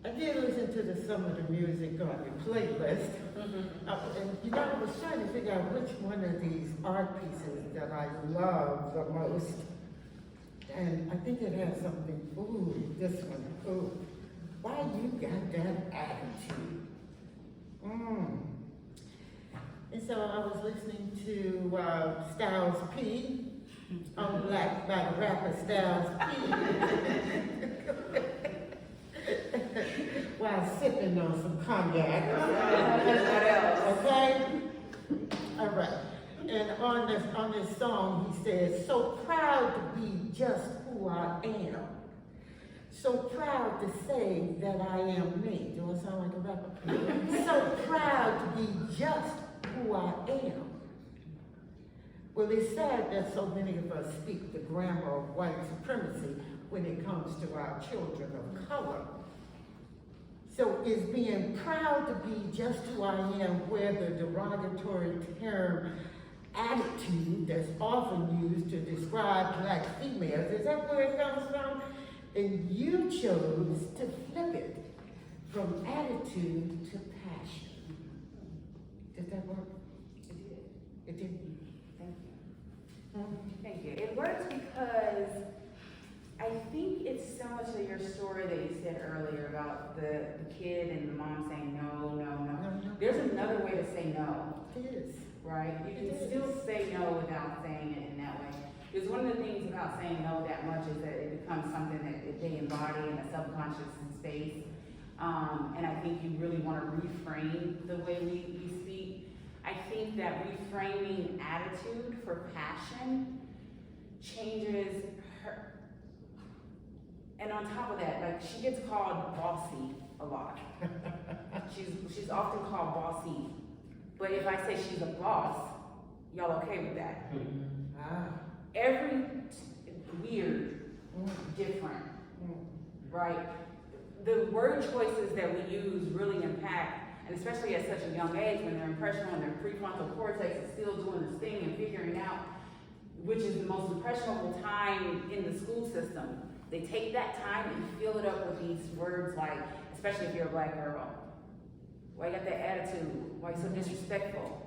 I did listen to some of the music on your playlist. And you know, I was trying to figure out which one of these art pieces that I love the most. And I think it has something, ooh, this one, ooh. Why you got that attitude? And so I was listening to Styles P on Black by the rapper Styles P while sipping on some cognac. Okay? All right. And on this song he says, so proud to be just who I am. So proud to say that I am me. Do I sound like a rapper? So proud to be just who I am. Well, it's sad that so many of us speak the grammar of white supremacy when it comes to our children of color. So is being proud to be just who I am where the derogatory term attitude that's often used to describe black females, is that where it comes from? And you chose to flip it from attitude to passion. Did that work? It did. It did. Thank you. Thank you. It works because I think it's similar to your story that you said earlier about the kid and the mom saying no, no, no. There's another way to say no. It is. Right? You can still say no without saying it in that way. Because one of the things about saying no that much is that it becomes something that they embody in a subconscious space. And I think you really want to reframe the way we speak. I think that reframing attitude for passion changes her. And on top of that, like, she gets called bossy a lot. She's often called bossy. But if I say she's a boss, y'all okay with that? Every weird, different, right? The word choices that we use really impact, and especially at such a young age when they're impressionable and their prefrontal cortex is still doing this thing and figuring out which is the most impressionable time in the school system. They take that time and fill it up with these words like, especially if you're a black girl, why you got that attitude? Why you so disrespectful?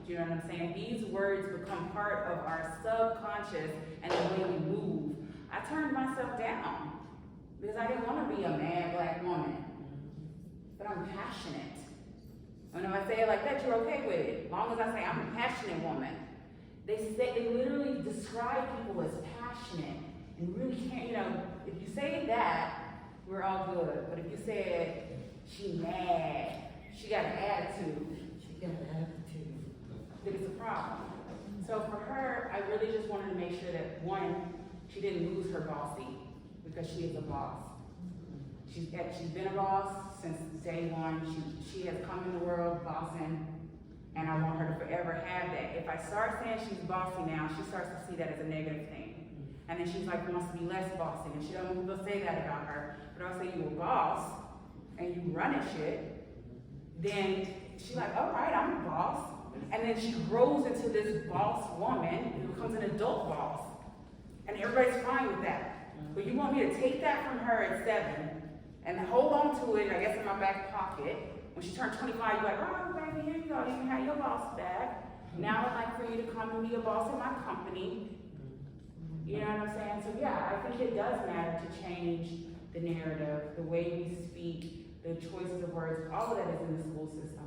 Do you know what I'm saying? These words become part of our subconscious and the way we move. I turned myself down because I didn't want to be a mad black woman, but I'm passionate. And if I say it like that, you're okay with it. As long as I say I'm a passionate woman. They literally describe people as passionate and really can't, you know, if you say that, we're all good. But if you said, she mad, she got an attitude, then it's a problem. So for her, I really just wanted to make sure that, one, she didn't lose her bossy, because she is a boss. She's been a boss since day one. She has come in the world bossing, and I want her to forever have that. If I start saying she's bossy now, she starts to see that as a negative thing. And then she's like, wants to be less bossy, and she don't want people to say that about her. But I'll say you a boss, and you run it shit, then she's like, all right, I'm a boss. And then she grows into this boss woman who becomes an adult boss. And everybody's fine with that. But you want me to take that from her at 7 and hold on to it, I guess, in my back pocket. When she turned 25, you're like, oh, baby, here you go. You can have your boss back. Now I'd like for you to come and be a boss in my company. You know what I'm saying? So yeah, I think it does matter to change the narrative, the way we speak, the choices of words. All of that is in the school system.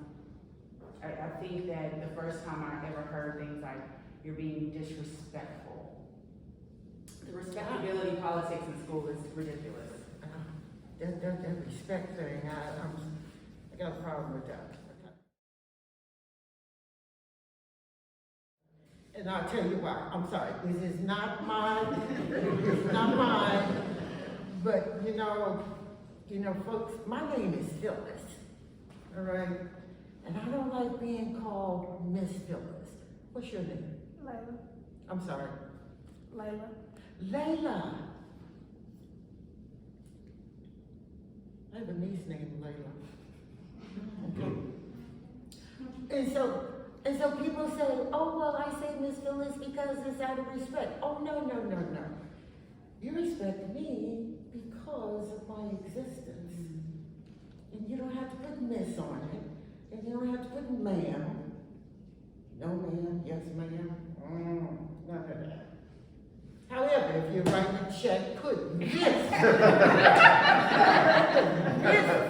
I think that the first time I ever heard things like, you're being disrespectful. The respectability politics in school is ridiculous. That respect thing, I got a problem with that. And I'll tell you why. I'm sorry. This is not mine. It's not mine. But you know, folks, my name is Phyllis. All right? And I don't like being called Miss Phyllis. What's your name? Layla. I'm sorry. Layla. Layla. I have a niece named Layla. Okay. And so people say, oh, well, I say Miss Phyllis because it's out of respect. Oh, no. You respect me because of my existence. And you don't have to put miss on it. And you don't have to put ma'am. No ma'am, yes ma'am. None of that. However, if you're writing a check, put miss. Miss